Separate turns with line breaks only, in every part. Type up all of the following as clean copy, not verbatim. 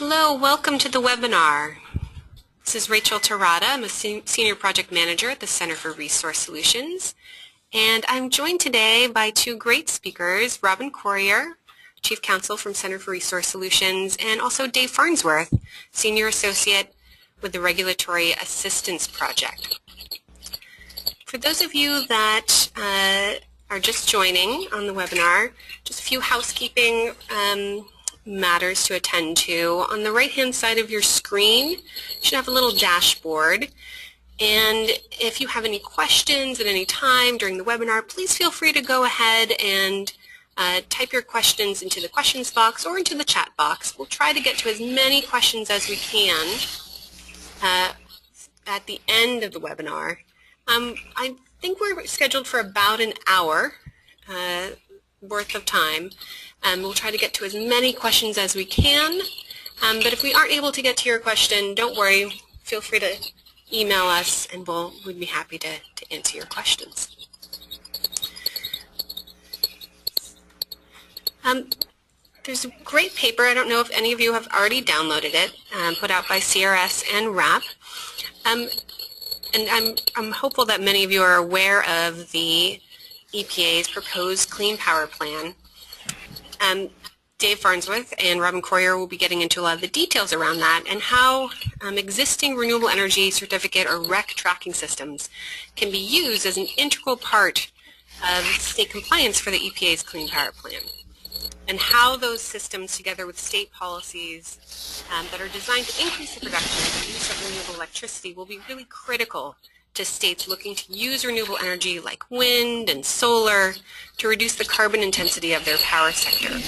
Hello, welcome to the webinar. This is Rachael Terada. I'm a Senior Project Manager at the Center for Resource Solutions. And I'm joined today by two great speakers, Robin Quarrier, Chief Counsel from Center for Resource Solutions, and also Dave Farnsworth, Senior Associate with the Regulatory Assistance Project. For those of you that are just joining on the webinar, just a few housekeeping matters to attend to. On the right-hand side of your screen, you should have a little dashboard. And if you have any questions at any time during the webinar, please feel free to go ahead and type your questions into the questions box or into the chat box. We'll try to get to as many questions as we can at the end of the webinar. I think we're scheduled for about an hour worth of time. We'll try to get to as many questions as we can, but if we aren't able to get to your question, don't worry. Feel free to email us and we'd be happy to answer your questions. There's a great paper. I don't know if any of you have already downloaded it, put out by CRS and RAP. And I'm hopeful that many of you are aware of the EPA's proposed Clean Power Plan. Dave Farnsworth and Robin Quarrier will be getting into a lot of the details around that and how existing renewable energy certificate or REC tracking systems can be used as an integral part of state compliance for the EPA's Clean Power Plan, and how those systems, together with state policies that are designed to increase the production and use of renewable electricity, will be really critical to states looking to use renewable energy like wind and solar to reduce the carbon intensity of their power sector.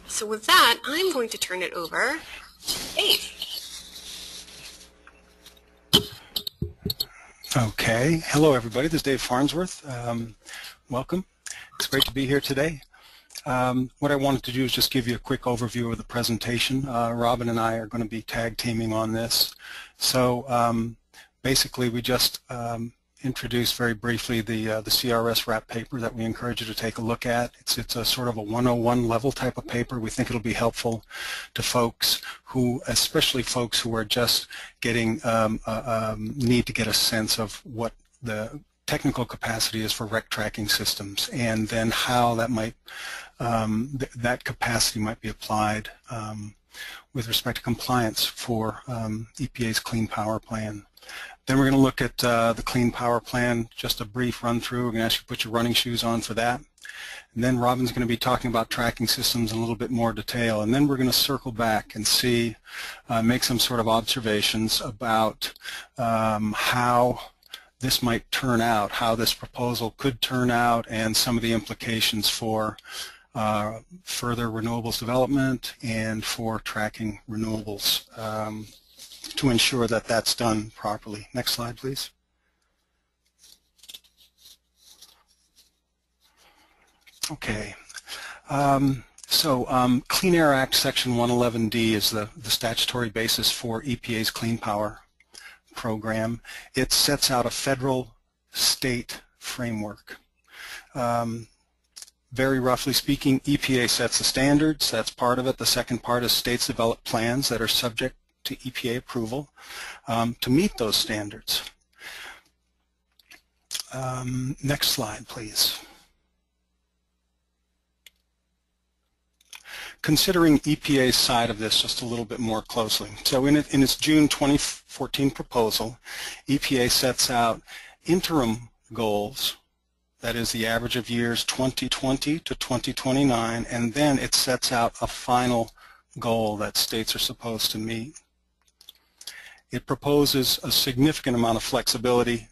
So with that, I'm going to turn it over to Dave.
Okay. Hello, everybody. This is Dave Farnsworth. Welcome. It's great to be here today. What I wanted to do is just give you a quick overview of the presentation. Robin and I are going to be tag teaming on this. So basically, we just introduced very briefly the CRS RAP paper that we encourage you to take a look at. It's a sort of a 101 level type of paper. We think it'll be helpful to folks who, especially folks who are just getting, need to get a sense of what the technical capacity is for REC tracking systems, and then how that might, that capacity might be applied with respect to compliance for EPA's Clean Power Plan. Then we're going to look at the Clean Power Plan, just a brief run through. We're going to ask you to put your running shoes on for that. And then Robin's going to be talking about tracking systems in a little bit more detail. And then we're going to circle back and see, make some sort of observations about how this might turn out, how this proposal could turn out, and some of the implications for further renewables development and for tracking renewables to ensure that that's done properly. Next slide, please. Okay. Clean Air Act Section 111D is the statutory basis for EPA's Clean Power program. It sets out a federal-state framework. Very roughly speaking, EPA sets the standards. That's part of it. The second part is states develop plans that are subject to EPA approval to meet those standards. Next slide, please. Considering EPA's side of this just a little bit more closely. So in its June 2014 proposal, EPA sets out interim goals, that is the average of years 2020 to 2029, and then it sets out a final goal that states are supposed to meet. It proposes a significant amount of flexibility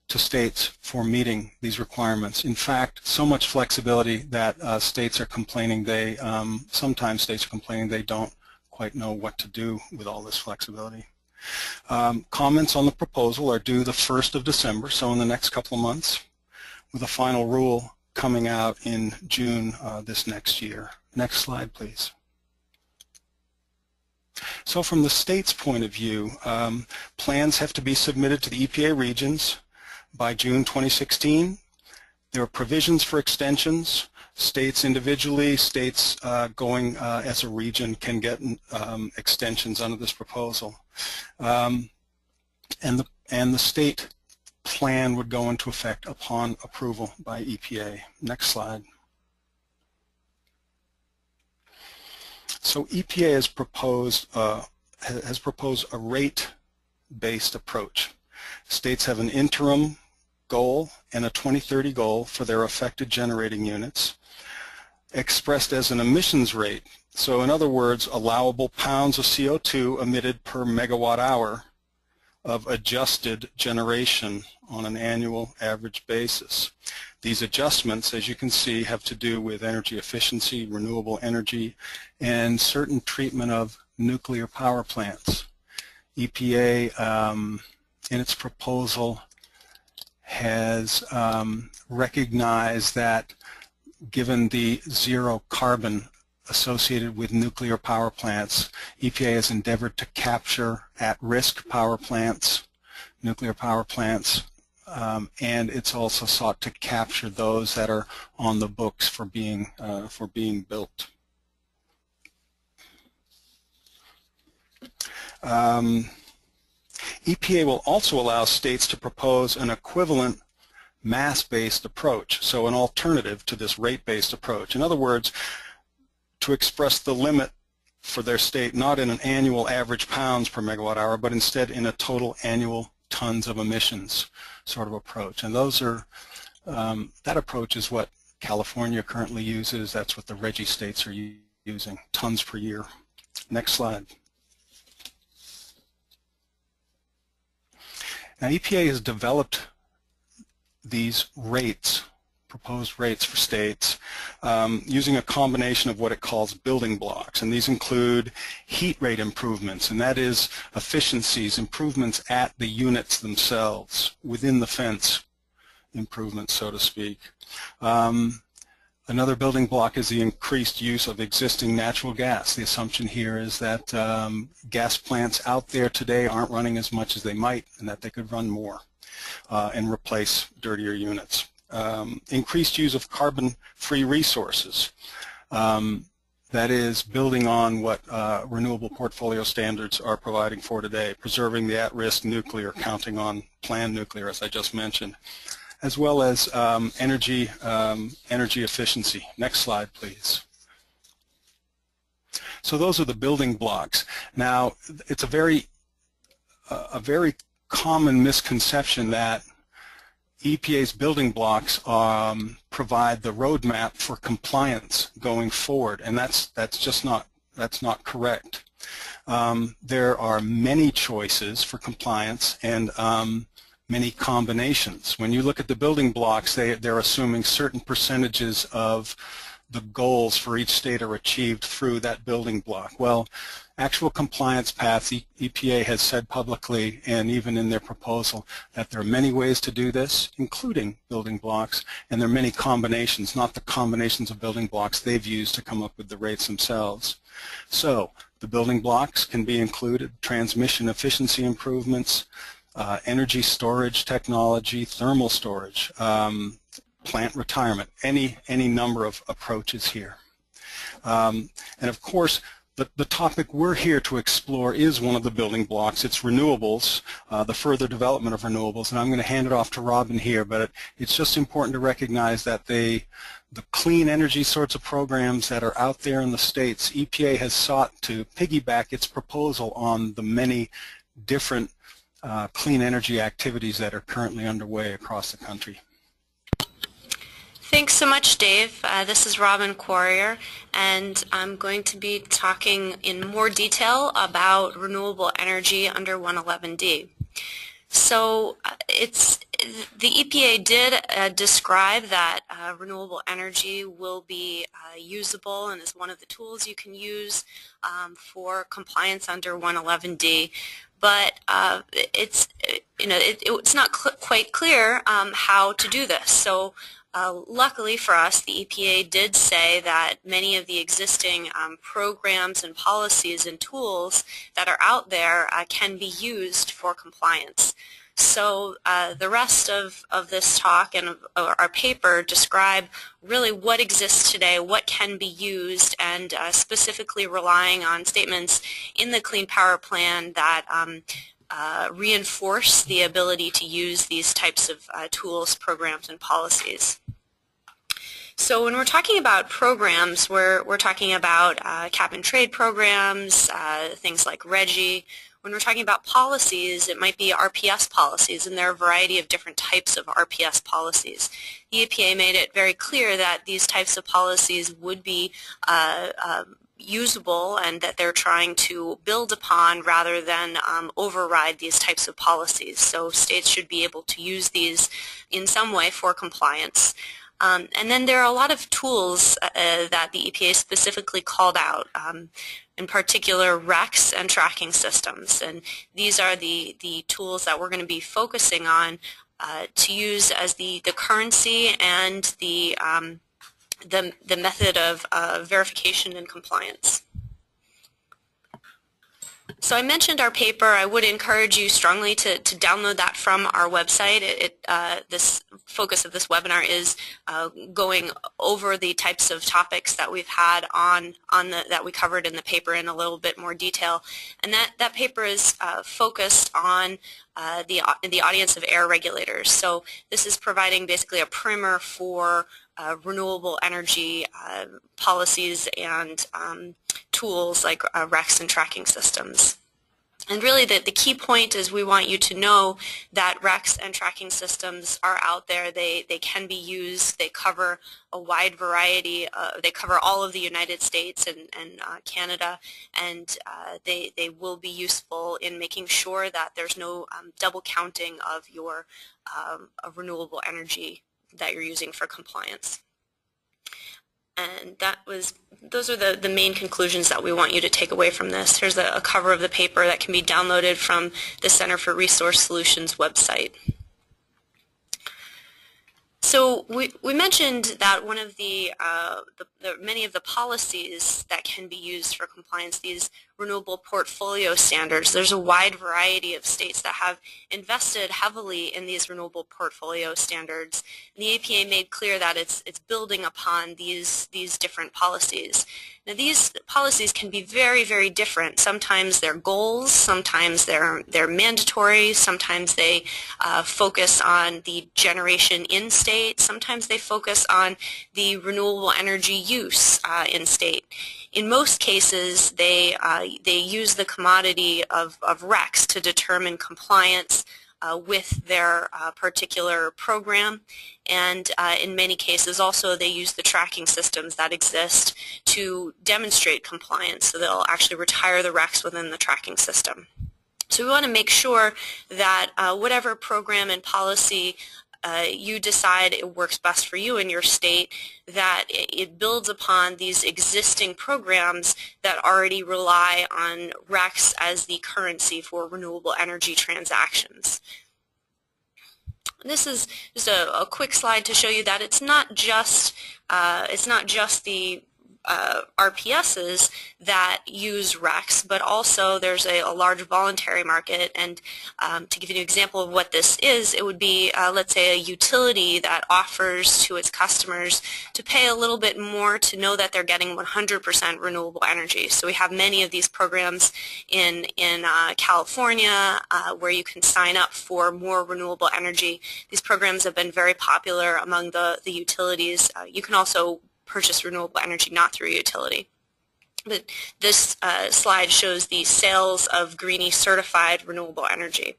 to states for meeting these requirements. In fact, so much flexibility that states are complaining sometimes states are complaining they don't quite know what to do with all this flexibility. Comments on the proposal are due the 1st of December, so in the next couple of months, with a final rule coming out in June this next year. Next slide, please. So from the state's point of view, plans have to be submitted to the EPA regions by June 2016. There are provisions for extensions States individually, states going as a region can get extensions under this proposal. And the state plan would go into effect upon approval by EPA. Next slide. So EPA has proposed a rate-based approach. States have an interim goal and a 2030 goal for their affected generating units, expressed as an emissions rate. So in other words, allowable pounds of CO2 emitted per megawatt hour of adjusted generation on an annual average basis. These adjustments, as you can see, have to do with energy efficiency, renewable energy, and certain treatment of nuclear power plants. EPA, in its proposal, has recognized that given the zero carbon associated with nuclear power plants, EPA has endeavored to capture at-risk power plants, nuclear power plants, and it's also sought to capture those that are on the books for being built. EPA will also allow states to propose an equivalent mass-based approach, so an alternative to this rate-based approach. In other words, to express the limit for their state not in an annual average pounds per megawatt hour, but instead in a total annual tons of emissions sort of approach. And those are, that approach is what California currently uses. That's what the RGGI states are using, tons per year. Next slide. Now EPA has developed these rates, proposed rates for states, using a combination of what it calls building blocks, and these include heat rate improvements, and that is efficiencies, improvements at the units themselves, within the fence improvements, so to speak. Another building block is the increased use of existing natural gas. The assumption here is that gas plants out there today aren't running as much as they might, and that they could run more and replace dirtier units. Increased use of carbon-free resources. That is building on what renewable portfolio standards are providing for today, preserving the at-risk nuclear, counting on planned nuclear, as I just mentioned, as well as energy efficiency. Next slide, please. So those are the building blocks. Now, it's a very common misconception that EPA's building blocks provide the roadmap for compliance going forward, and that's not correct. There are many choices for compliance and many combinations. When you look at the building blocks, they're assuming certain percentages of the goals for each state are achieved through that building block. Well, actual compliance paths, EPA has said publicly and even in their proposal that there are many ways to do this, including building blocks, and there are many combinations, not the combinations of building blocks they've used to come up with the rates themselves. So the building blocks can be included: transmission efficiency improvements, energy storage technology, thermal storage, plant retirement, any number of approaches here. And of course, the topic we're here to explore is one of the building blocks. It's renewables, the further development of renewables, and I'm going to hand it off to Robin here, but it's just important to recognize that the clean energy sorts of programs that are out there in the states, EPA has sought to piggyback its proposal on the many different clean energy activities that are currently underway across the country.
Thanks so much, Dave. This is Robin Quarrier, and I'm going to be talking in more detail about renewable energy under 111D. So the EPA did describe that renewable energy will be usable and is one of the tools you can use for compliance under 111D. But it's not quite clear how to do this. So luckily for us, the EPA did say that many of the existing programs and policies and tools that are out there can be used for compliance. So the rest of this talk and of our paper describe really what exists today, what can be used, and specifically relying on statements in the Clean Power Plan that reinforce the ability to use these types of tools, programs, and policies. So when we're talking about programs, we're talking about cap-and-trade programs, things like RGGI. When we're talking about policies, it might be RPS policies, and there are a variety of different types of RPS policies. The EPA made it very clear that these types of policies would be usable and that they're trying to build upon rather than override these types of policies. So states should be able to use these in some way for compliance. And then there are a lot of tools that the EPA specifically called out, in particular RECs and tracking systems. And these are the tools that we're going to be focusing on to use as the currency and the method of verification and compliance. So I mentioned our paper. I would encourage you strongly to download that from our website. This focus of this webinar is going over the types of topics that we've had that we covered in the paper in a little bit more detail. And that paper is focused on the audience of air regulators. So this is providing basically a primer for renewable energy policies and tools like RECs and tracking systems. And really the key point is we want you to know that RECs and tracking systems are out there. They can be used. They cover a wide variety. They cover all of the United States and Canada, and they will be useful in making sure that there's no double counting of your renewable energy that you're using for compliance. And those are the main conclusions that we want you to take away from this. Here's a cover of the paper that can be downloaded from the Center for Resource Solutions website. So we mentioned that one of the many of the policies that can be used for compliance, these renewable portfolio standards, there's a wide variety of states that have invested heavily in these renewable portfolio standards. And the EPA made clear that it's building upon these different policies. Now these policies can be very, very different. Sometimes they're goals, sometimes they're mandatory, sometimes they focus on the generation in state, sometimes they focus on the renewable energy use in state. In most cases, they use the commodity of RECs to determine compliance with their particular program, and in many cases also they use the tracking systems that exist to demonstrate compliance, so they'll actually retire the RECs within the tracking system. So we want to make sure that whatever program and policy you decide it works best for you in your state, that it builds upon these existing programs that already rely on RECs as the currency for renewable energy transactions. This is just a quick slide to show you that it's not just the RPSs that use RECs, but also there's a large voluntary market. And to give you an example of what this is, it would be, let's say, a utility that offers to its customers to pay a little bit more to know that they're getting 100% renewable energy. So we have many of these programs in California where you can sign up for more renewable energy. These programs have been very popular among the utilities. You can also purchase renewable energy not through a utility. But this slide shows the sales of Greenie certified renewable energy.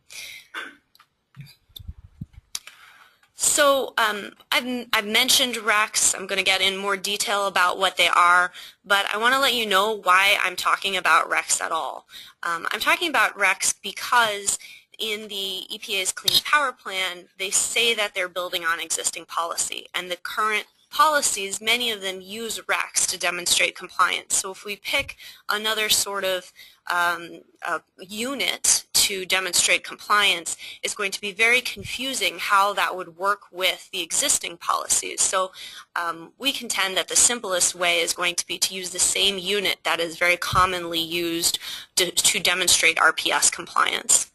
So I've mentioned RECs. I'm going to get in more detail about what they are, but I want to let you know why I'm talking about RECs at all. I'm talking about RECs because in the EPA's Clean Power Plan, they say that they're building on existing policy, and the current policies, many of them use RECs to demonstrate compliance. So if we pick another sort of unit to demonstrate compliance, it's going to be very confusing how that would work with the existing policies. So we contend that the simplest way is going to be to use the same unit that is very commonly used to demonstrate RPS compliance.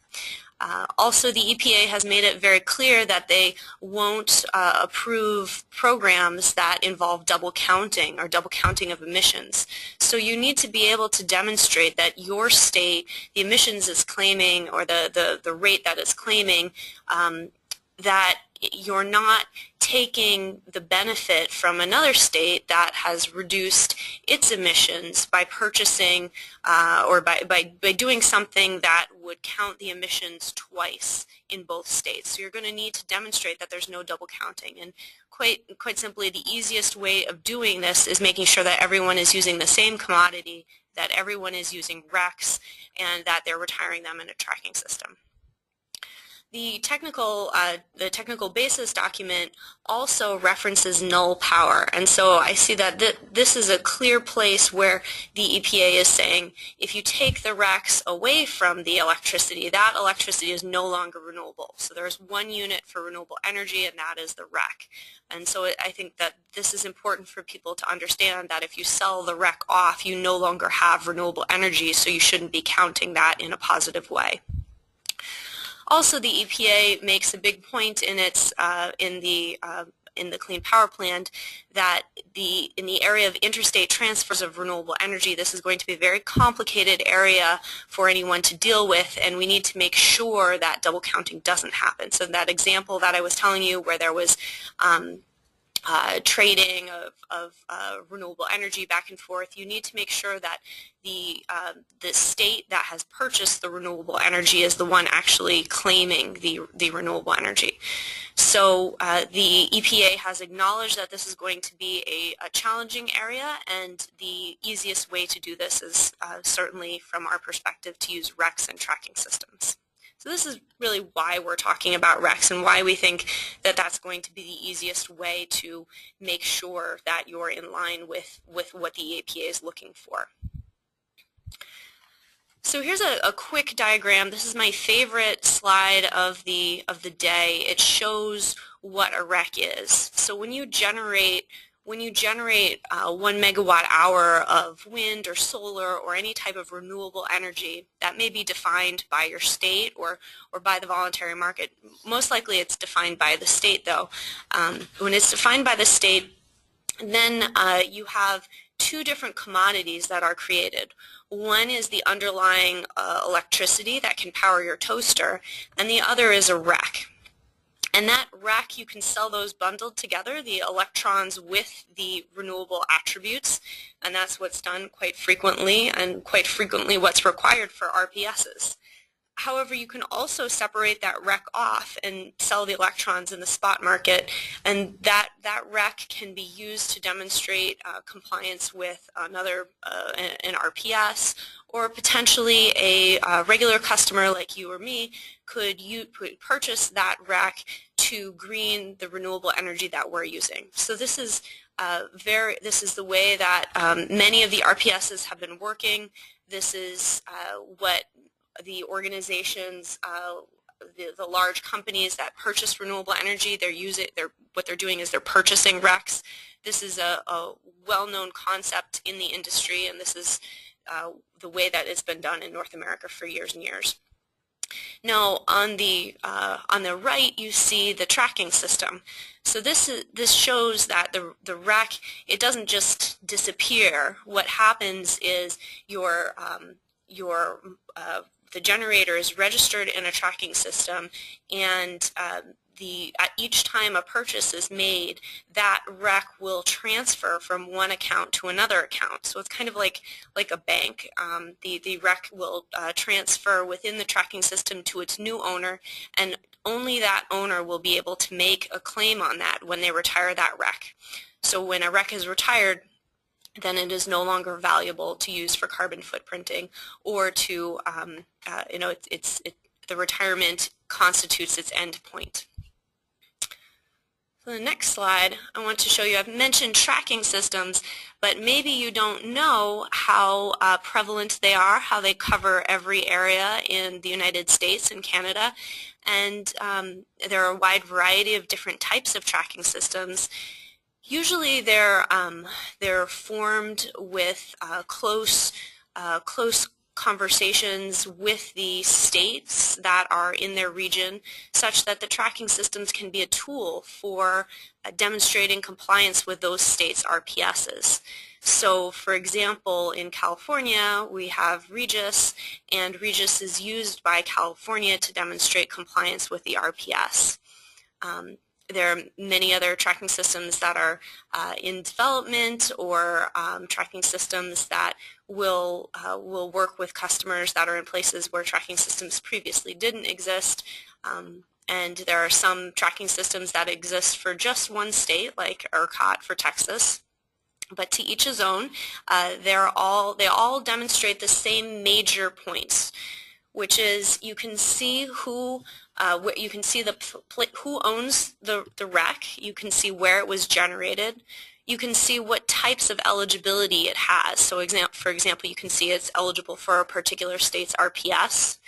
Also, the EPA has made it very clear that they won't approve programs that involve double counting or double counting of emissions. So you need to be able to demonstrate that your state, the emissions is claiming, or the rate that it's claiming, that you're not taking the benefit from another state that has reduced its emissions by purchasing or by doing something that would count the emissions twice in both states. So you're going to need to demonstrate that there's no double counting. And quite simply, the easiest way of doing this is making sure that everyone is using the same commodity, that everyone is using RECs, and that they're retiring them in a tracking system. The technical basis document also references null power, and so I see that this is a clear place where the EPA is saying if you take the RECs away from the electricity, that electricity is no longer renewable. So there's one unit for renewable energy, and that is the REC. And so I think that this is important for people to understand that if you sell the REC off, you no longer have renewable energy, so you shouldn't be counting that in a positive way. Also, the EPA makes a big point in its in the Clean Power Plan that in the area of interstate transfers of renewable energy, this is going to be a very complicated area for anyone to deal with, and we need to make sure that double counting doesn't happen. So that example that I was telling you, where there was trading of renewable energy back and forth, you need to make sure that the state that has purchased the renewable energy is the one actually claiming the renewable energy. So the EPA has acknowledged that this is going to be a challenging area, and the easiest way to do this is certainly from our perspective to use RECs and tracking systems. So this is really why we're talking about RECs and why we think that that's going to be the easiest way to make sure that you're in line with what the EPA is looking for. So here's a quick diagram. This is my favorite slide of the day. It shows what a REC is. So when you generate 1 megawatt hour of wind or solar or any type of renewable energy, that may be defined by your state or by the voluntary market. Most likely it's defined by the state, though. When it's defined by the state, then you have two different commodities that are created. One is the underlying electricity that can power your toaster, and the other is a REC. And that REC, you can sell those bundled together, the electrons with the renewable attributes, and that's what's done quite frequently, and quite frequently what's required for RPSs. However, you can also separate that REC off and sell the electrons in the spot market, and that REC can be used to demonstrate compliance with an RPS, or potentially a regular customer like you or me could purchase that REC to green the renewable energy that we're using. So this is the way that many of the RPSs have been working. This is what the organizations, the large companies that purchase renewable energy, what they're doing is they're purchasing RECs. This is a well-known concept in the industry, and this is the way that it's been done in North America for years and years. Now, on the right, you see the tracking system. So this shows that the REC, it doesn't just disappear. What happens is the generator is registered in a tracking system, and at each time a purchase is made, that REC will transfer from one account to another account. So it's kind of like a bank. The REC will transfer within the tracking system to its new owner, and only that owner will be able to make a claim on that when they retire that REC. So when a REC is retired, then it is no longer valuable to use for carbon footprinting, or to, the retirement constitutes its end point. So the next slide, I want to show you, I've mentioned tracking systems, but maybe you don't know how prevalent they are, how they cover every area in the United States and Canada. And there are a wide variety of different types of tracking systems. Usually they're formed with close conversations with the states that are in their region such that the tracking systems can be a tool for demonstrating compliance with those states' RPSs. So, for example, in California, we have REGIS, and REGIS is used by California to demonstrate compliance with the RPS. There are many other tracking systems that are in development, or tracking systems that will work with customers that are in places where tracking systems previously didn't exist. And there are some tracking systems that exist for just one state, like ERCOT for Texas. But to each his own. They all demonstrate the same major points, which is you can see who who owns the REC. You can see where it was generated. You can see what types of eligibility it has. So, for example, you can see it's eligible for a particular state's RPS.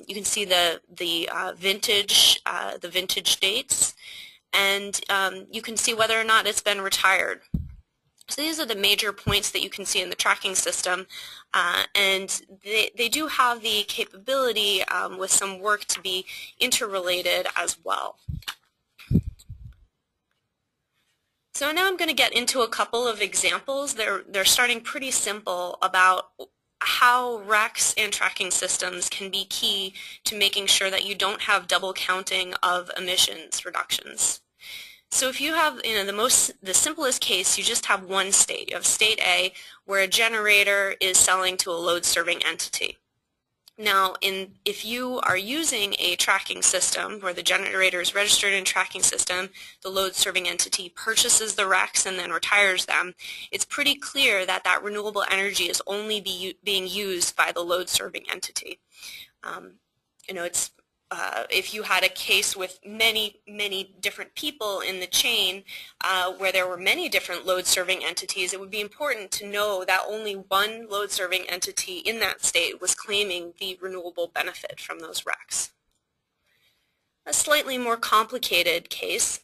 You can see the vintage dates, and you can see whether or not it's been retired. So these are the major points that you can see in the tracking system, and they do have the capability with some work to be interrelated as well. So now I'm going to get into a couple of examples. They're starting pretty simple about how RECs and tracking systems can be key to making sure that you don't have double counting of emissions reductions. So if you have, the simplest case, you just have one state. You have state A, where a generator is selling to a load-serving entity. Now, if you are using a tracking system where the generator is registered in a tracking system, the load-serving entity purchases the RECs and then retires them, it's pretty clear that that renewable energy is only being used by the load-serving entity. If you had a case with many different people in the chain where there were many different load-serving entities, it would be important to know that only one load-serving entity in that state was claiming the renewable benefit from those RECs. A slightly more complicated case,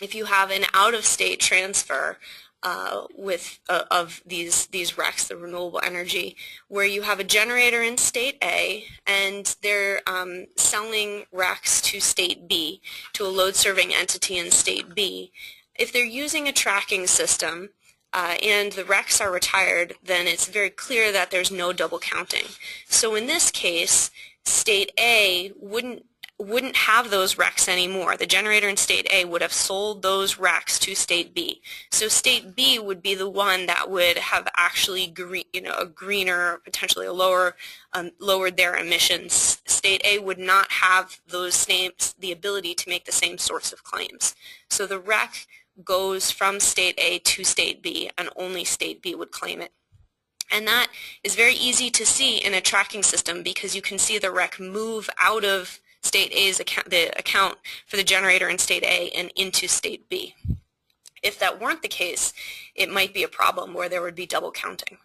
if you have an out-of-state transfer of these RECs, the renewable energy, where you have a generator in state A and they're selling RECs to state B, to a load-serving entity in state B. If they're using a tracking system and the RECs are retired, then it's very clear that there's no double counting. So in this case, state A wouldn't have those RECs anymore. The generator in state A would have sold those RECs to state B. So state B would be the one that would have actually a greener, potentially a lowered their emissions. State A would not have the ability to make the same sorts of claims. So the REC goes from state A to state B, and only state B would claim it. And that is very easy to see in a tracking system because you can see the REC move out of state A's account for the generator in state A and into state B. If that weren't the case, it might be a problem where there would be double counting.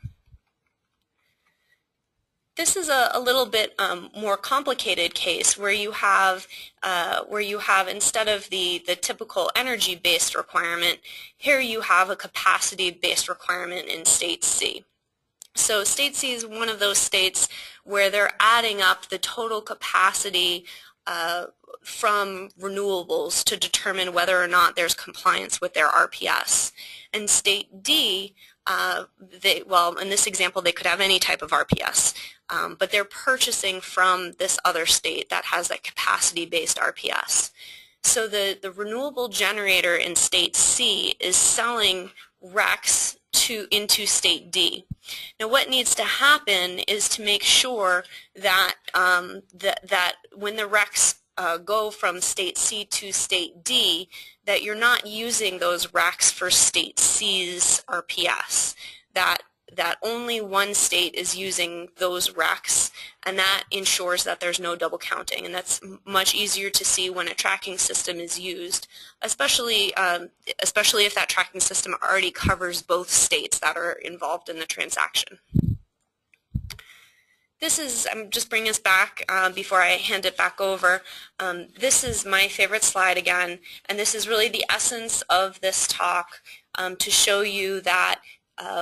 This is a little bit more complicated case where you have instead of the typical energy-based requirement, here you have a capacity-based requirement in state C. So state C is one of those states where they're adding up the total capacity from renewables to determine whether or not there's compliance with their RPS. And state D, in this example, they could have any type of RPS, but they're purchasing from this other state that has a capacity-based RPS. So the renewable generator in state C is selling RECs into state D. Now what needs to happen is to make sure that, that when the RECs go from state C to state D, that you're not using those RECs for state C's RPS, that only one state is using those RECs, and that ensures that there's no double counting. And that's much easier to see when a tracking system is used, especially if that tracking system already covers both states that are involved in the transaction. This is, I'm just bringing us back before I hand it back over. This is my favorite slide again, and this is really the essence of this talk, to show you that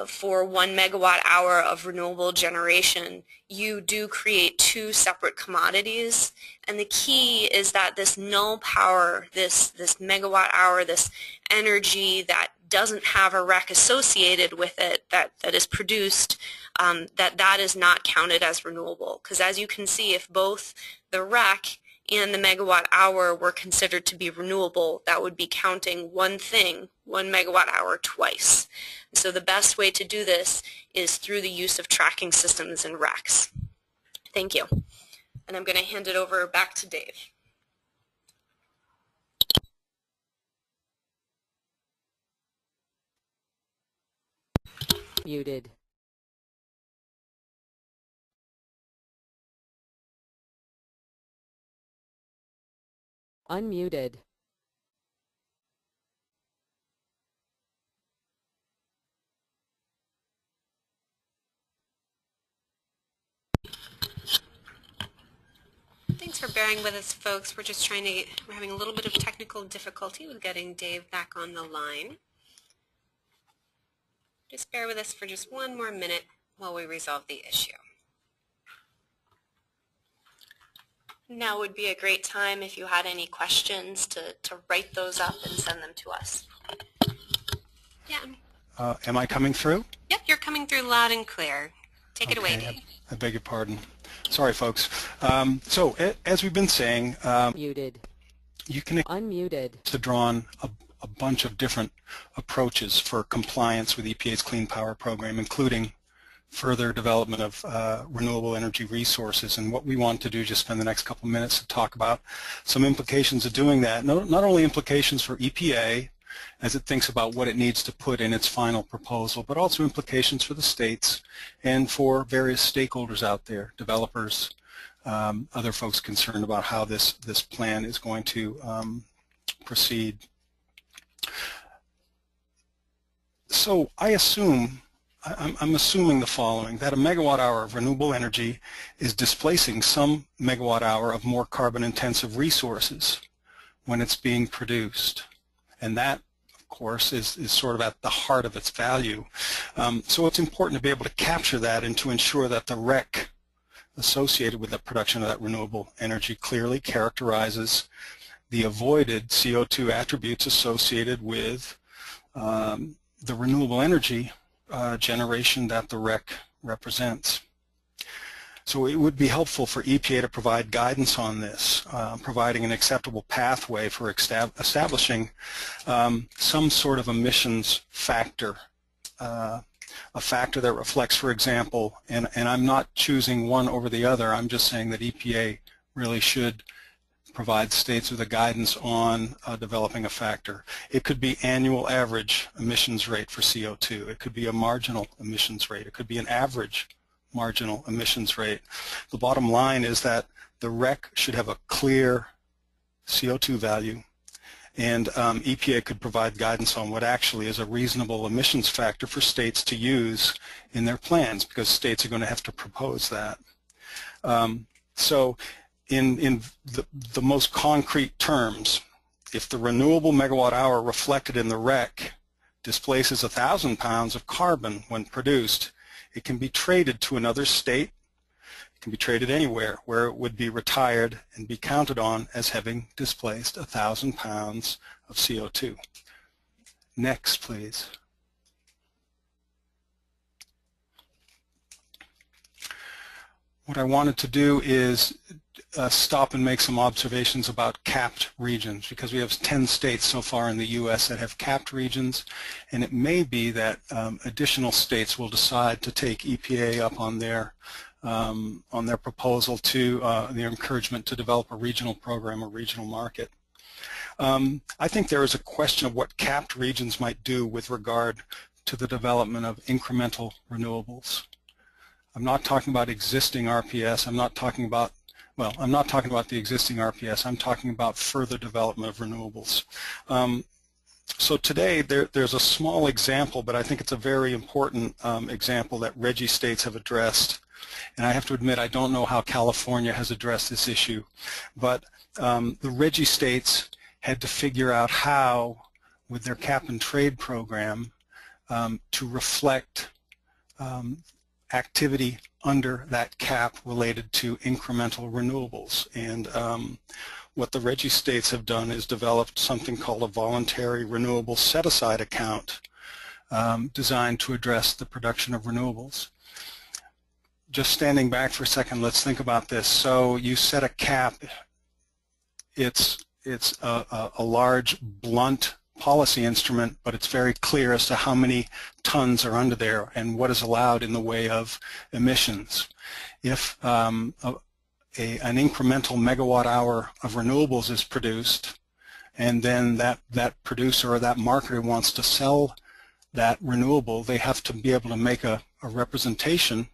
for 1 megawatt hour of renewable generation, you do create two separate commodities. And the key is that this null power, this megawatt hour, this energy that doesn't have a REC associated with it, that is produced, that is not counted as renewable. Because as you can see, if both the REC and the megawatt hour were considered to be renewable, that would be counting one thing, 1 megawatt hour, twice. So the best way to do this is through the use of tracking systems and RECs. Thank you. And I'm going to hand it over back to Dave.
Muted. Unmuted.
Thanks for bearing with us, folks. We're having a little bit of technical difficulty with getting Dave back on the line. Just bear with us for just one more minute while we resolve the issue. Now would be a great time if you had any questions to write those up and send them to us. Yeah.
Am I coming through?
Yep, you're coming through loud and clear. Take it away, Dave.
I beg your pardon. Sorry, folks. So, as we've been saying,
Muted.
You can
Unmuted.
to draw on a bunch of different approaches for compliance with EPA's Clean Power Program, including further development of renewable energy resources. And what we want to do is just spend the next couple of minutes to talk about some implications of doing that. Not only implications for EPA as it thinks about what it needs to put in its final proposal, but also implications for the states and for various stakeholders out there, developers, other folks concerned about how this plan is going to proceed. So I'm assuming the following, that a megawatt hour of renewable energy is displacing some megawatt hour of more carbon intensive resources when it's being produced. And that, of course, is sort of at the heart of its value. So it's important to be able to capture that and to ensure that the REC associated with the production of that renewable energy clearly characterizes the avoided CO2 attributes associated with the renewable energy generation that the REC represents. So it would be helpful for EPA to provide guidance on this, providing an acceptable pathway for establishing some sort of emissions factor, a factor that reflects, for example, and I'm not choosing one over the other, I'm just saying that EPA really should provide states with a guidance on developing a factor. It could be annual average emissions rate for CO2. It could be a marginal emissions rate. It could be an average marginal emissions rate. The bottom line is that the REC should have a clear CO2 value, and EPA could provide guidance on what actually is a reasonable emissions factor for states to use in their plans, because states are going to have to propose that. So in the most concrete terms, if the renewable megawatt hour reflected in the REC displaces 1,000 pounds of carbon when produced, it can be traded to another state. It can be traded anywhere where it would be retired and be counted on as having displaced 1,000 pounds of CO2. Next, please. What I wanted to do is stop and make some observations about capped regions, because we have 10 states so far in the U.S. that have capped regions, and it may be that additional states will decide to take EPA up on their proposal to their encouragement to develop a regional program or regional market. I think there is a question of what capped regions might do with regard to the development of incremental renewables. I'm not talking about existing RPS. I'm not talking about the existing RPS. I'm talking about further development of renewables. So today there's a small example, but I think it's a very important example that RGGI states have addressed. And I have to admit, I don't know how California has addressed this issue, but the RGGI states had to figure out how, with their cap and trade program, to reflect activity under that cap related to incremental renewables. And what the RGGI states have done is developed something called a voluntary renewable set-aside account designed to address the production of renewables. Just standing back for a second, let's think about this. So you set a cap. It's a large, blunt policy instrument, but it's very clear as to how many tons are under there and what is allowed in the way of emissions. If an incremental megawatt hour of renewables is produced, and then that producer or that marketer wants to sell that renewable, they have to be able to make a representation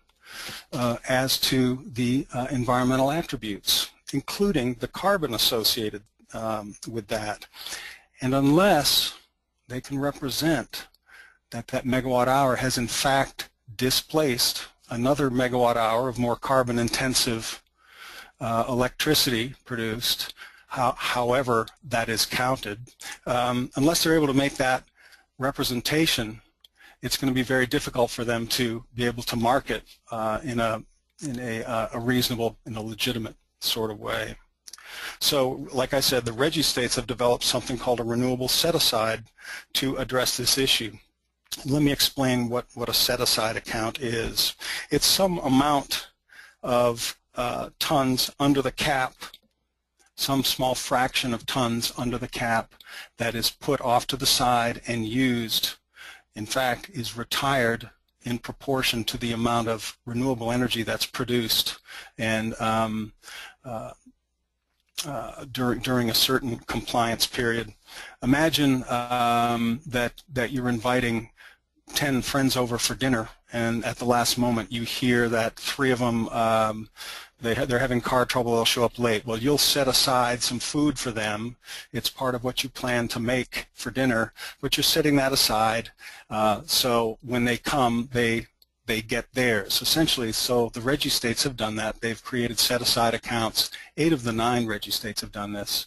as to the environmental attributes, including the carbon associated with that. And unless they can represent that that megawatt hour has in fact displaced another megawatt hour of more carbon intensive electricity produced, however that is counted, unless they're able to make that representation, it's going to be very difficult for them to be able to market in a reasonable, in a legitimate sort of way. So, like I said, the RGGI states have developed something called a renewable set-aside to address this issue. Let me explain what a set-aside account is. It's some amount of tons under the cap, some small fraction of tons under the cap that is put off to the side and used, in fact, is retired in proportion to the amount of renewable energy that's produced and during a certain compliance period. Imagine that you're inviting 10 friends over for dinner, and at the last moment you hear that 3 of them they're having car trouble, they'll show up late. Well, you'll set aside some food for them. It's part of what you plan to make for dinner, but you're setting that aside so when they come, they get theirs, essentially. So the RGGI states have done that. They've created set-aside accounts. 8 of the 9 RGGI states have done this.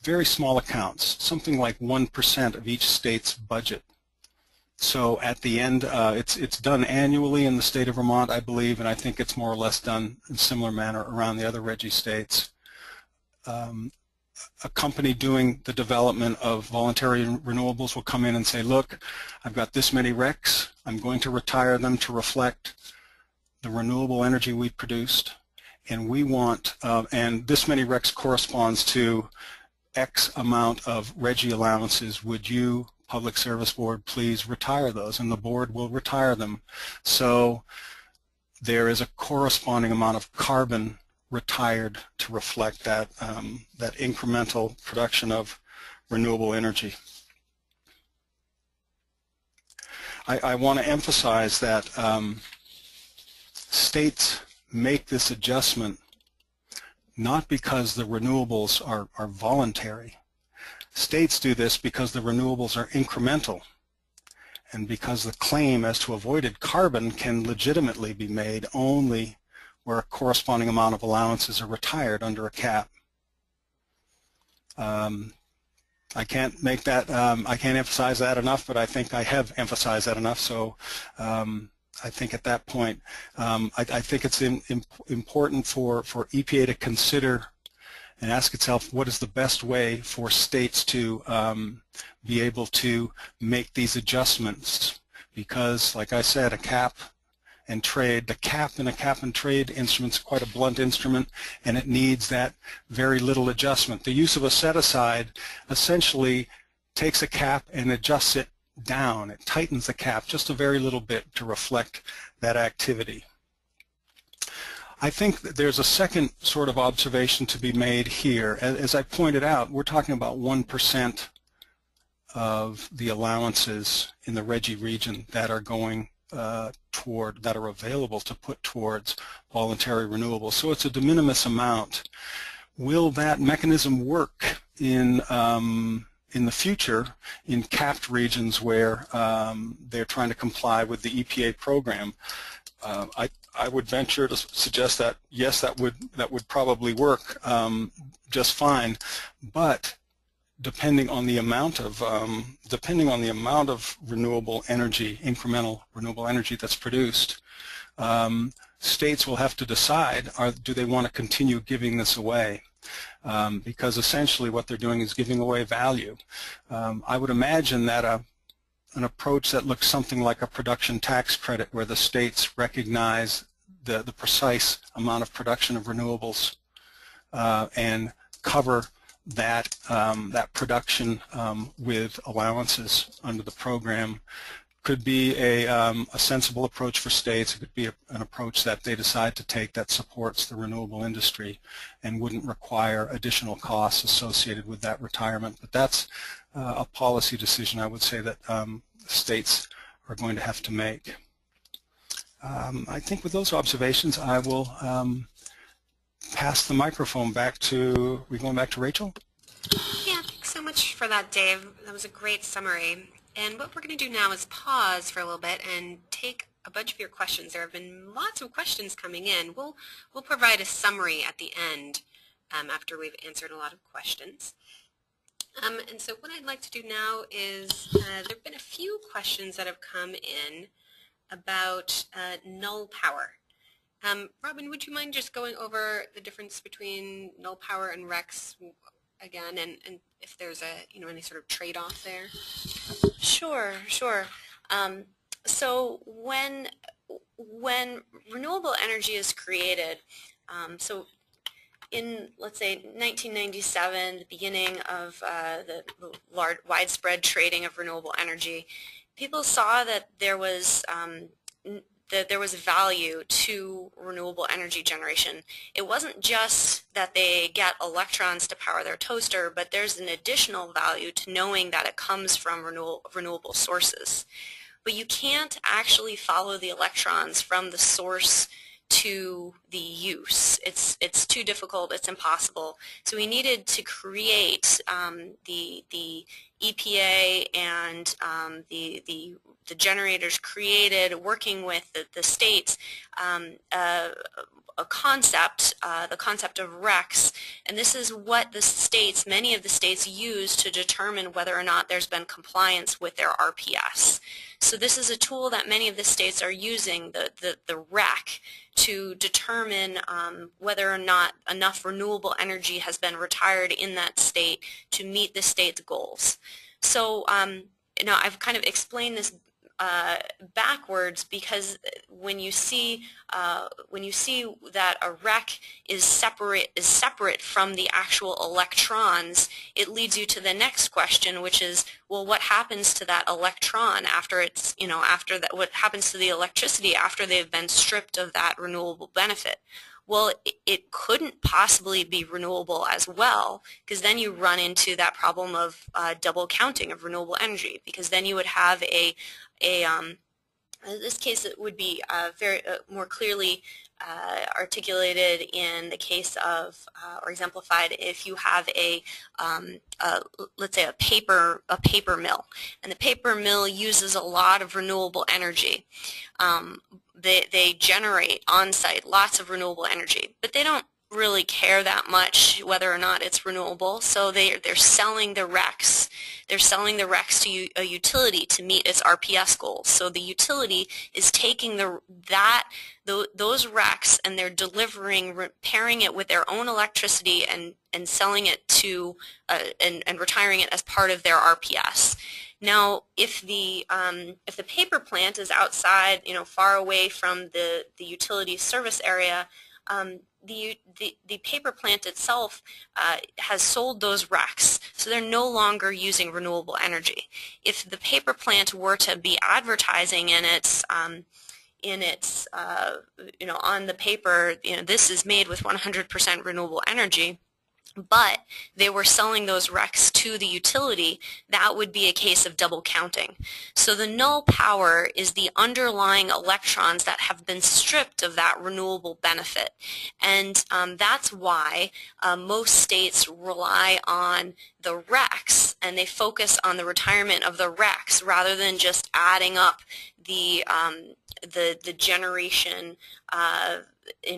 Very small accounts, something like 1% of each state's budget. So at the end, it's done annually in the state of Vermont, I believe, and I think it's more or less done in a similar manner around the other RGGI states. A company doing the development of voluntary renewables will come in and say, look, I've got this many RECs. I'm going to retire them to reflect the renewable energy we've produced, and we want, and this many RECs corresponds to X amount of RGGI allowances. Would you, Public Service Board, please retire those? And the board will retire them. So there is a corresponding amount of carbon retired to reflect that, that incremental production of renewable energy. I want to emphasize that states make this adjustment not because the renewables are voluntary. States do this because the renewables are incremental, and because the claim as to avoided carbon can legitimately be made only where a corresponding amount of allowances are retired under a cap. I can't make that, I can't emphasize that enough, but I think I have emphasized that enough. So I think at that point, I think it's important for EPA to consider and ask itself what is the best way for states to be able to make these adjustments, because, like I said, a cap and trade, the cap in a cap and trade instrument is quite a blunt instrument, and it needs that very little adjustment. The use of a set-aside essentially takes a cap and adjusts it down. It tightens the cap just a very little bit to reflect that activity. I think that there's a second sort of observation to be made here. As I pointed out, we're talking about 1% of the allowances in the RGGI region that are going that are available to put towards voluntary renewables. So it's a de minimis amount. Will that mechanism work in the future in capped regions where they're trying to comply with the EPA program? I would venture to suggest that yes, that would probably work just fine. But depending on the amount of renewable energy, incremental renewable energy that's produced, states will have to decide, do they want to continue giving this away? Because essentially what they're doing is giving away value. I would imagine that an approach that looks something like a production tax credit, where the states recognize the precise amount of production of renewables and cover that production with allowances under the program, could be a sensible approach for states. It could be an approach that they decide to take that supports the renewable industry and wouldn't require additional costs associated with that retirement. But that's a policy decision, I would say, that states are going to have to make. I think with those observations, I will pass the microphone back to, we going back to Rachel?
Yeah, thanks so much for that, Dave. That was a great summary. And what we're going to do now is pause for a little bit and take a bunch of your questions. There have been lots of questions coming in. We'll provide a summary at the end after we've answered a lot of questions. And so what I'd like to do now is, there have been a few questions that have come in about null power. Robin, would you mind just going over the difference between null power and RECs again, and if there's any sort of trade-off there?
Sure. So when renewable energy is created, so in, let's say, 1997, the beginning of the large, widespread trading of renewable energy, people saw that there was value to renewable energy generation. It wasn't just that they get electrons to power their toaster, but there's an additional value to knowing that it comes from renewable sources. But you can't actually follow the electrons from the source to the use. It's too difficult, it's impossible. So we needed to create the EPA and the generators created, working with the states, a concept, the concept of RECs, and this is what the states, many of the states, use to determine whether or not there's been compliance with their RPS. So this is a tool that many of the states are using, the REC, to determine whether or not enough renewable energy has been retired in that state to meet the state's goals. So now I've kind of explained this backwards, because when you see that a REC is separate from the actual electrons, it leads you to the next question, which is, well, what happens to that electron after it's, after that, what happens to the electricity after they've been stripped of that renewable benefit? Well, it couldn't possibly be renewable as well, because then you run into that problem of double counting of renewable energy, because then you would have in this case it would be very more clearly articulated in the case of, or exemplified, if you have let's say a paper mill, and the paper mill uses a lot of renewable energy. They generate on-site lots of renewable energy, but they don't really care that much whether or not it's renewable, so they're selling the RECs. They're selling the RECs to a utility to meet its RPS goals. So the utility is taking those RECs and they're pairing it with their own electricity and selling it to and retiring it as part of their RPS. Now, if the paper plant is outside, far away from the utility service area, the paper plant itself has sold those RECs, so they're no longer using renewable energy. If the paper plant were to be advertising in its on the paper, this is made with 100% renewable energy, but they were selling those RECs to the utility, that would be a case of double counting. So the null power is the underlying electrons that have been stripped of that renewable benefit. And that's why most states rely on the RECs, and they focus on the retirement of the RECs rather than just adding up the generation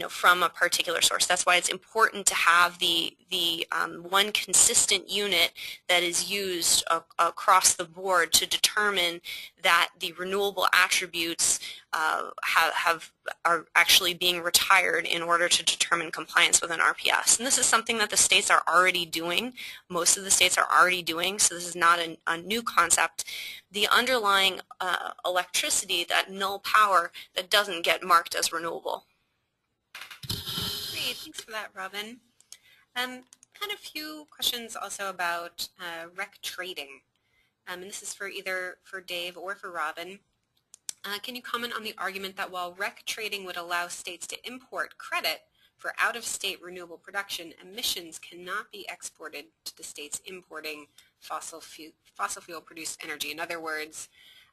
from a particular source. That's why it's important to have the one consistent unit that is used across the board to determine that the renewable attributes are actually being retired in order to determine compliance with an RPS. And this is something that the states are already doing. Most of the states are already doing, so this is not a new concept. The underlying electricity, that null power, that doesn't get marked as renewable.
Great, thanks for that, Robin. Kind of few questions also about REC trading. And this is for either for Dave or for Robin. Can you comment on the argument that while REC trading would allow states to import credit for out-of-state renewable production, emissions cannot be exported to the states importing fossil fuel produced energy? In other words,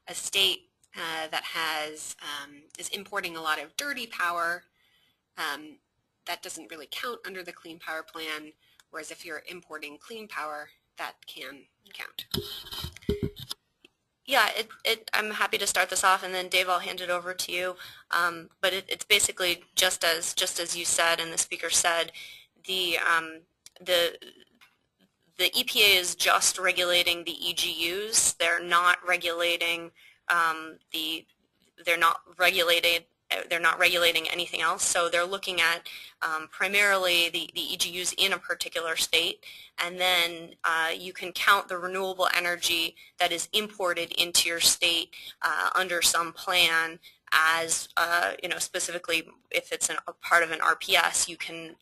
a state that is importing a lot of dirty power, that doesn't really count under the Clean Power Plan, whereas if you're importing clean power, that can count.
Yeah, I'm happy to start this off, and then Dave, I'll hand it over to you. But it's basically just as you said, and the speaker said, the EPA is just regulating the EGUs. They're not regulating they're not regulating anything else. So they're looking at primarily the EGUs in a particular state, and then you can count the renewable energy that is imported into your state under some plan as, specifically if it's a part of an RPS, you can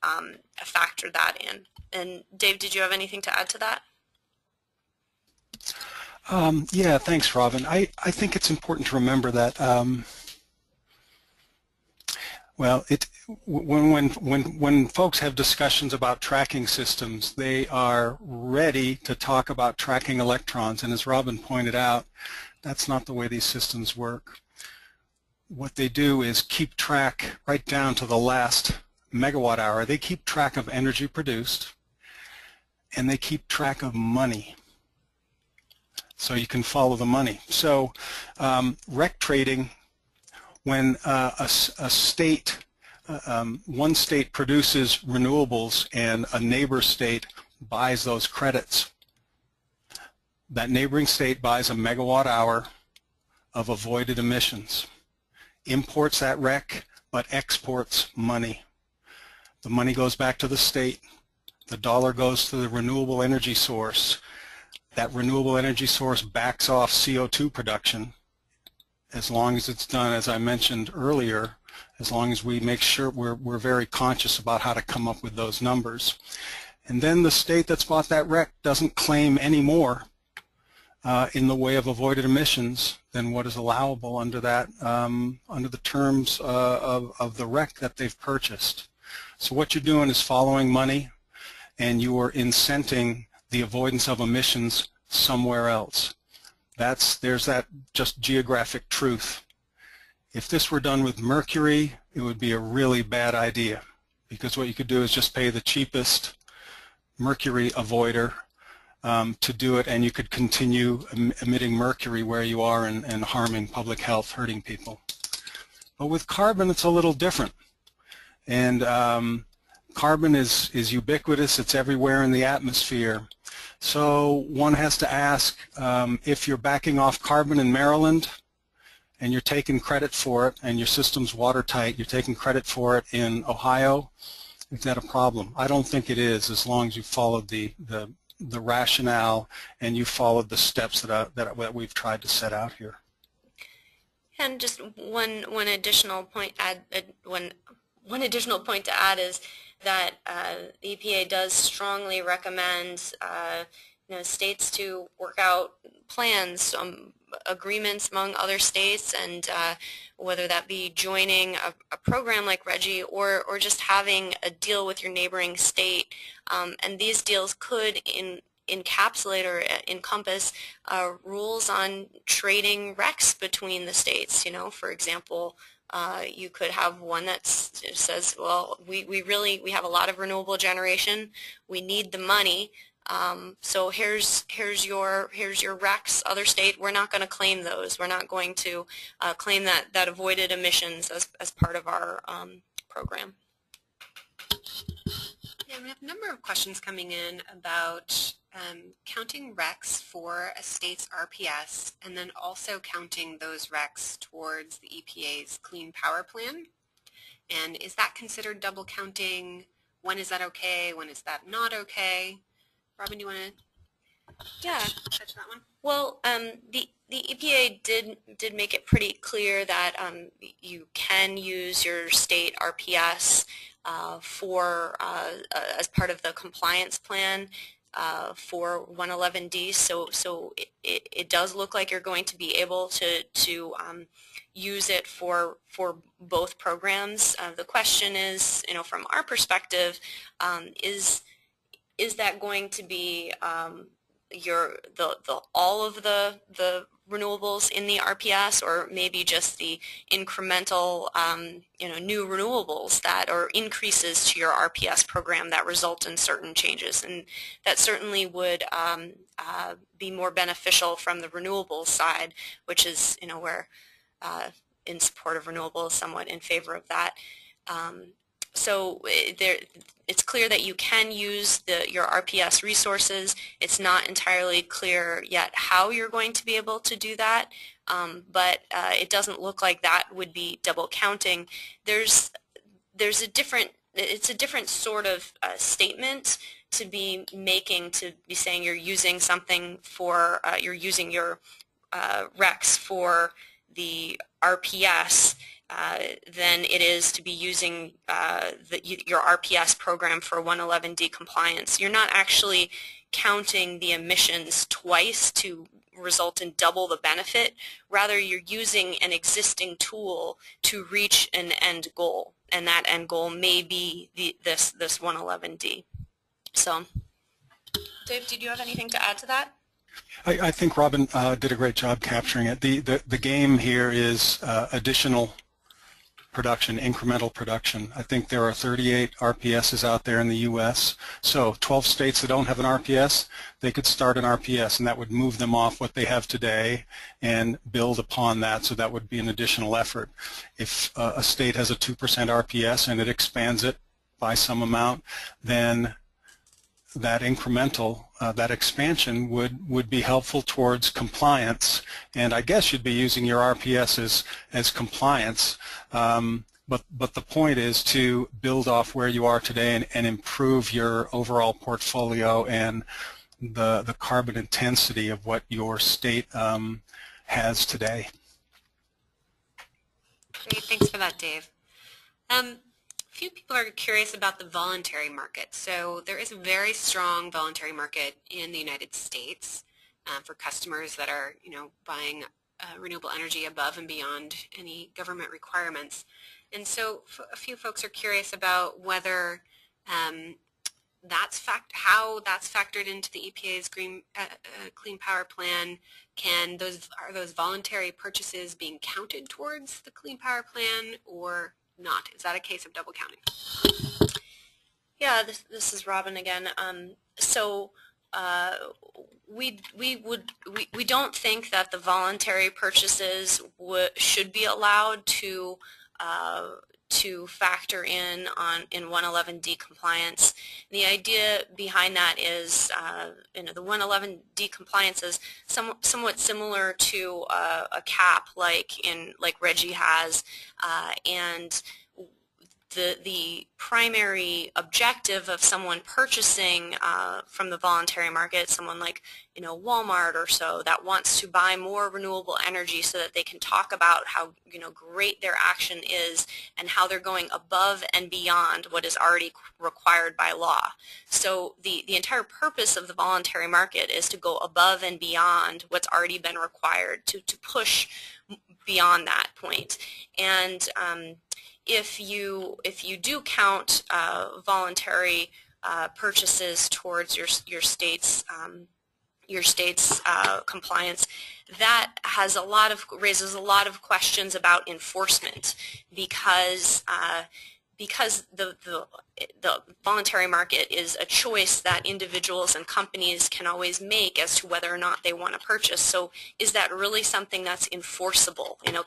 factor that in. And Dave, did you have anything to add to that?
Yeah, thanks, Robin. I think it's important to remember that when folks have discussions about tracking systems, they are ready to talk about tracking electrons, and as Robin pointed out, that's not the way these systems work. What they do is keep track right down to the last megawatt hour. They keep track of energy produced, and they keep track of money. So you can follow the money. So REC trading, when a state, one state produces renewables and a neighbor state buys those credits, that neighboring state buys a megawatt hour of avoided emissions, imports that REC, but exports money. The money goes back to the state. The dollar goes to the renewable energy source. That renewable energy source backs off CO2 production, as long as it's done, as I mentioned earlier, as long as we make sure we're very conscious about how to come up with those numbers. And then the state that's bought that REC doesn't claim any more in the way of avoided emissions than what is allowable under that, under the terms of the REC that they've purchased. So what you're doing is following money, and you are incenting the avoidance of emissions somewhere else. There's that just geographic truth. If this were done with mercury, it would be a really bad idea, because what you could do is just pay the cheapest mercury avoider to do it, and you could continue emitting mercury where you are and harming public health, hurting people. But with carbon, it's a little different. And carbon is ubiquitous. It's everywhere in the atmosphere. So one has to ask, if you're backing off carbon in Maryland and you're taking credit for it, and your system's watertight, you're taking credit for it in Ohio, is that a problem? I don't think it is, as long as you followed the rationale and you followed the steps that we've tried to set out here.
And just one additional point one additional point to add is that the EPA does strongly recommend states to work out plans, agreements among other states, and whether that be joining a program like RGGI or just having a deal with your neighboring state. And these deals could encapsulate or encompass rules on trading RECs between the states. For example, you could have one that says, well, we have a lot of renewable generation. We need the money. So here's your RECs, other state. We're not going to claim those. We're not going to claim that avoided emissions as part of our program.
Yeah, we have a number of questions coming in about counting RECs for a state's RPS and then also counting those RECs towards the EPA's Clean Power Plan. And is that considered double counting? When is that okay? When is that not okay? Robin, do you want to touch that one?
Well, the EPA did make it pretty clear that you can use your state RPS for as part of the compliance plan for 111D. So it does look like you're going to be able to use it for both programs. The question is, from our perspective, is that going to be all of the renewables in the RPS, or maybe just the incremental new renewables that are increases to your RPS program that result in certain changes? And that certainly would be more beneficial from the renewables side, which is where in support of renewables, somewhat in favor of that. So it's clear that you can use your RPS resources. It's not entirely clear yet how you're going to be able to do that, but it doesn't look like that would be double counting. It's a different sort of statement to be making, to be saying you're using something for, you're using your RECs for the RPS, than it is to be using your RPS program for 111D compliance. You're not actually counting the emissions twice to result in double the benefit. Rather, you're using an existing tool to reach an end goal, and that end goal may be this 111D. So, Dave, did you have anything to add to that?
I think Robin did a great job capturing it. The game here is additional production, incremental production. I think there are 38 RPSs out there in the U.S. So 12 states that don't have an RPS, they could start an RPS, and that would move them off what they have today and build upon that, so that would be an additional effort. If a state has a 2% RPS and it expands it by some amount, then that incremental, that expansion would be helpful towards compliance, and I guess you'd be using your RPS as compliance, but the point is to build off where you are today and improve your overall portfolio and the carbon intensity of what your state has today.
Great, thanks for that, Dave. A few people are curious about the voluntary market. So there is a very strong voluntary market in the United States for customers that are, buying renewable energy above and beyond any government requirements. And so a few folks are curious about whether how that's factored into the EPA's Clean Power Plan. Are those voluntary purchases being counted towards the Clean Power Plan or not? Is that a case of double counting?
Yeah, this is Robin again. So we don't think that the voluntary purchases should be allowed to factor in 111D compliance. The idea behind that is, the 111D compliance is somewhat similar to a cap like RGGI has, and the primary objective of someone purchasing from the voluntary market, someone like Walmart or so, that wants to buy more renewable energy so that they can talk about how great their action is and how they're going above and beyond what is already required by law. So the entire purpose of the voluntary market is to go above and beyond what's already been required, to push beyond that point. And if you do count voluntary purchases towards your state's compliance, that raises a lot of questions about enforcement, because because the voluntary market is a choice that individuals and companies can always make as to whether or not they want to purchase. So is that really something that's enforceable? You know,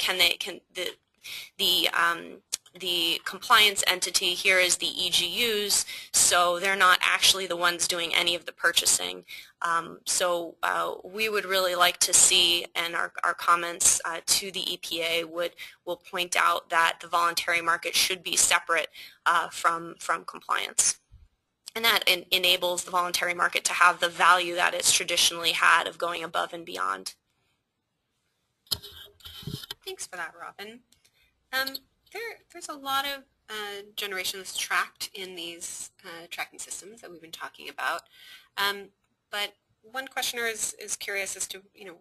the compliance entity here is the EGUs, so they're not actually the ones doing any of the purchasing. So we would really like to see, and our comments to the EPA will point out that the voluntary market should be separate from compliance. And that enables the voluntary market to have the value that it's traditionally had of going above and beyond.
Thanks for that, Robin. There's a lot of generation that's tracked in these tracking systems that we've been talking about. But one questioner is curious as to, you know,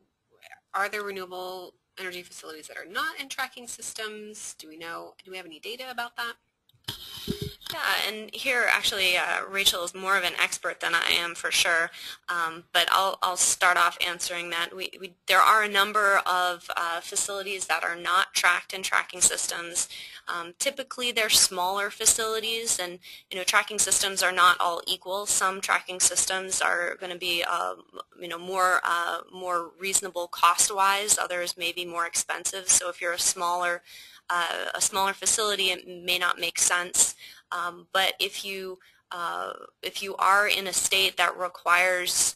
are there renewable energy facilities that are not in tracking systems? Do we have any data about that?
Yeah, and here actually Rachel is more of an expert than I am for sure, but I'll start off answering that. There are a number of facilities that are not tracked in tracking systems. Typically they're smaller facilities, and you know, tracking systems are not all equal. Some tracking systems are going to be you know, more reasonable cost-wise. Others may be more expensive. So if you're a smaller facility, it may not make sense. But if you are in a state that requires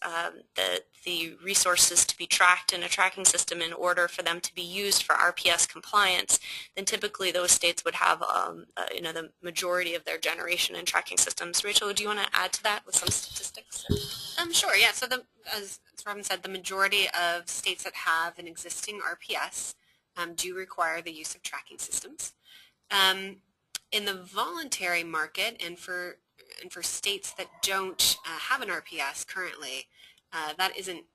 the resources to be tracked in a tracking system in order for them to be used for RPS compliance, then typically those states would have you know, the majority of their generation in tracking systems. Rachel, do you want to add to that with some statistics?
Sure. Yeah. So as Robin said, the majority of states that have an existing RPS do require the use of tracking systems. In the voluntary market, and for states that don't have an RPS currently, that isn't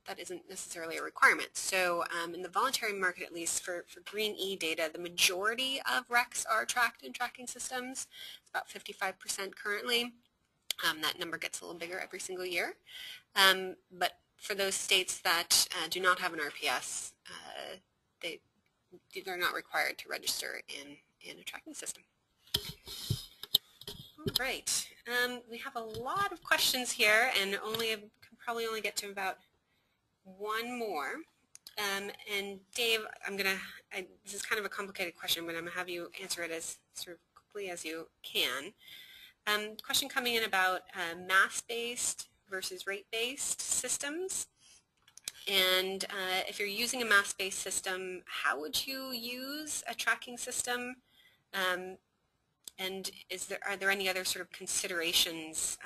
necessarily a requirement. So in the voluntary market, at least for Green E data, the majority of RECs are tracked in tracking systems. It's about 55% currently. That number gets a little bigger every single year. But for those states that do not have an RPS, they're not required to register in a tracking system. All right. We have a lot of questions here, and can probably only get to about one more. And Dave, this is kind of a complicated question, but I'm going to have you answer it as sort of quickly as you can. Question coming in about mass-based versus rate-based systems. And if you're using a mass-based system, how would you use a tracking system? And are there any other sort of considerations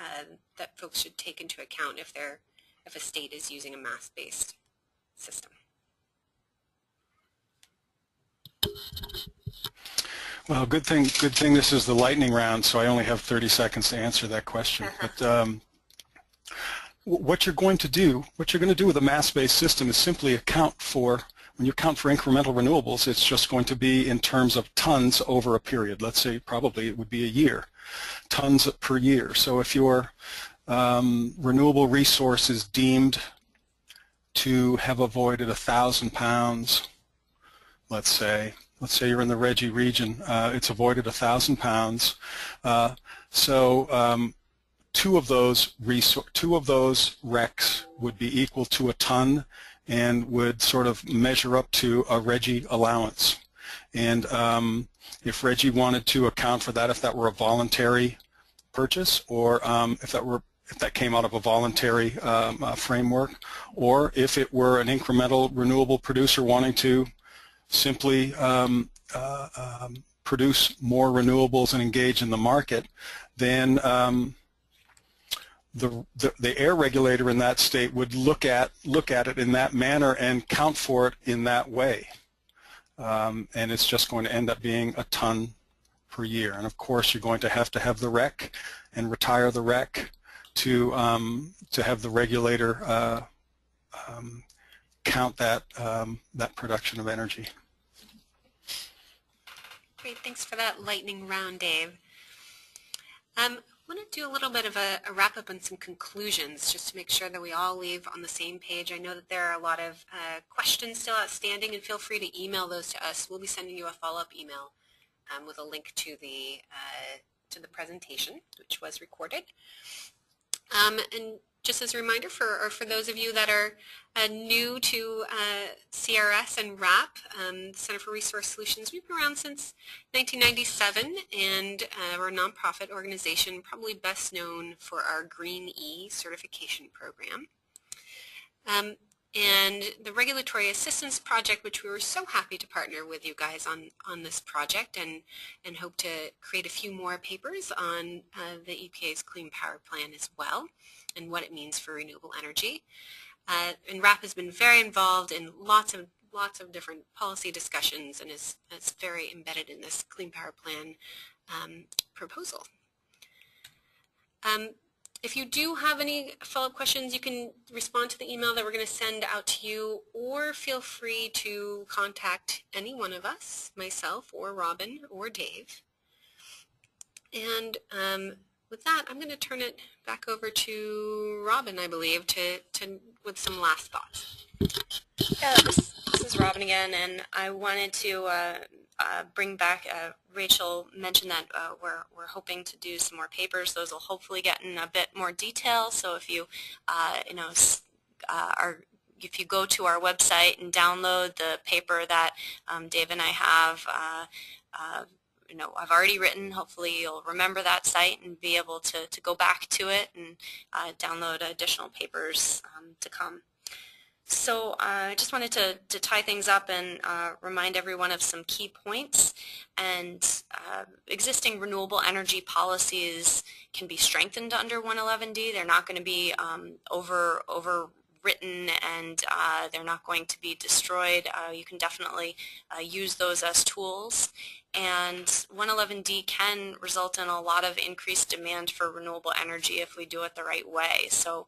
that folks should take into account if a state is using a mass-based system?
Well, good thing this is the lightning round, so I only have 30 seconds to answer that question. But what you're going to do with a mass-based system is simply account for, when you account for incremental renewables, it's just going to be in terms of tons over a period. Let's say probably it would be a year, tons per year. So if your renewable resource is deemed to have avoided 1,000 pounds, let's say you're in the Reggie region, it's avoided 1,000 pounds. So two of those RECs would be equal to a ton and would sort of measure up to a Reggie allowance. And if Reggie wanted to account for that, if that were a voluntary purchase, or if that came out of a voluntary framework, or if it were an incremental renewable producer wanting to simply produce more renewables and engage in the market, then the air regulator in that state would look at it in that manner and count for it in that way. And it's just going to end up being a ton per year. And of course, you're going to have the REC and retire the REC to have the regulator count that production of energy.
Great, thanks for that lightning round, Dave. I want to do a little bit of a wrap-up and some conclusions just to make sure that we all leave on the same page. I know that there are a lot of questions still outstanding, and feel free to email those to us. We'll be sending you a follow-up email with a link to the to the presentation, which was recorded. And just as a reminder for those of you that are new to CRS and RAP, Center for Resource Solutions, we've been around since 1997, and we're a nonprofit organization, probably best known for our Green E certification program. And the Regulatory Assistance Project, which we were so happy to partner with you guys on this project, and hope to create a few more papers on the EPA's Clean Power Plan as well, and what it means for renewable energy. And RAP has been very involved in lots of different policy discussions, and is very embedded in this Clean Power Plan proposal. If you do have any follow-up questions, you can respond to the email that we're going to send out to you, or feel free to contact any one of us, myself or Robin or Dave. And with that, I'm going to turn it back over to Robin, I believe, with some last thoughts.
Yeah, this is Robin again, and I wanted to bring back, Rachael mentioned that we're hoping to do some more papers. Those will hopefully get in a bit more detail. So if you, if you go to our website and download the paper that Dave and I have, I've already written. Hopefully you'll remember that site and be able to go back to it and download additional papers to come. So I just wanted to tie things up and remind everyone of some key points. And existing renewable energy policies can be strengthened under 111D. They're not going to be overwritten, and they're not going to be destroyed. You can definitely use those as tools. And 111D can result in a lot of increased demand for renewable energy if we do it the right way. So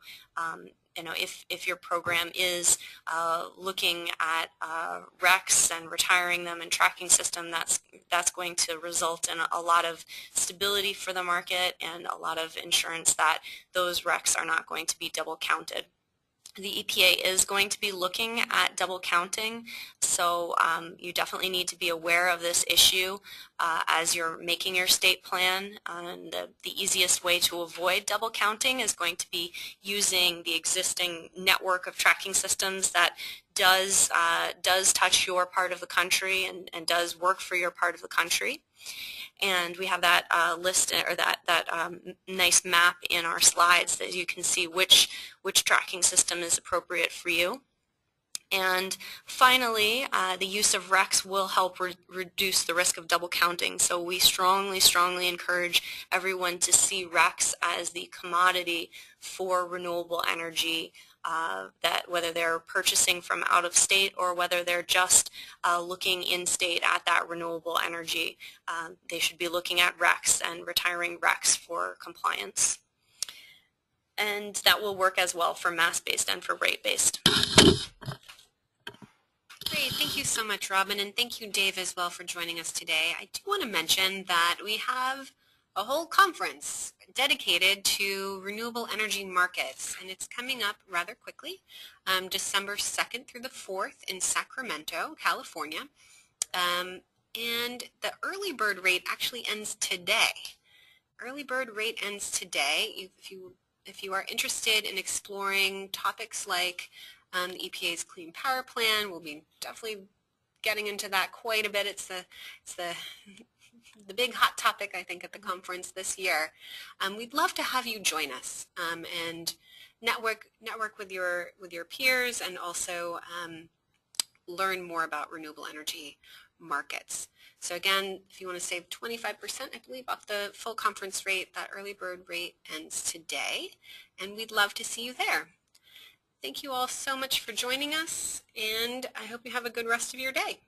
if your program is looking at RECs and retiring them and tracking system, that's going to result in a lot of stability for the market and a lot of insurance that those RECs are not going to be double counted. The EPA is going to be looking at double counting, so you definitely need to be aware of this issue as you're making your state plan. And the easiest way to avoid double counting is going to be using the existing network of tracking systems that does touch your part of the country and does work for your part of the country. And we have that list, or that nice map in our slides that you can see which tracking system is appropriate for you. And finally, the use of RECs will help reduce the risk of double counting. So we strongly encourage everyone to see RECs as the commodity for renewable energy, that whether they're purchasing from out of state or whether they're just looking in state at that renewable energy, they should be looking at RECs and retiring RECs for compliance. And that will work as well for mass-based and for rate-based.
Great, thank you so much, Robin, and thank you, Dave, as well, for joining us today. I do want to mention that we have a whole conference dedicated to renewable energy markets, and it's coming up rather quickly, December 2nd through the 4th in Sacramento, California. And the early bird rate actually ends today. Early bird rate ends today. If you are interested in exploring topics like the EPA's Clean Power Plan, we'll be definitely getting into that quite a bit. It's the big hot topic, I think, at the conference this year. We'd love to have you join us and network with your peers, and also learn more about renewable energy markets. So again, if you want to save 25%, I believe, off the full conference rate, that early bird rate ends today, and we'd love to see you there. Thank you all so much for joining us, and I hope you have a good rest of your day.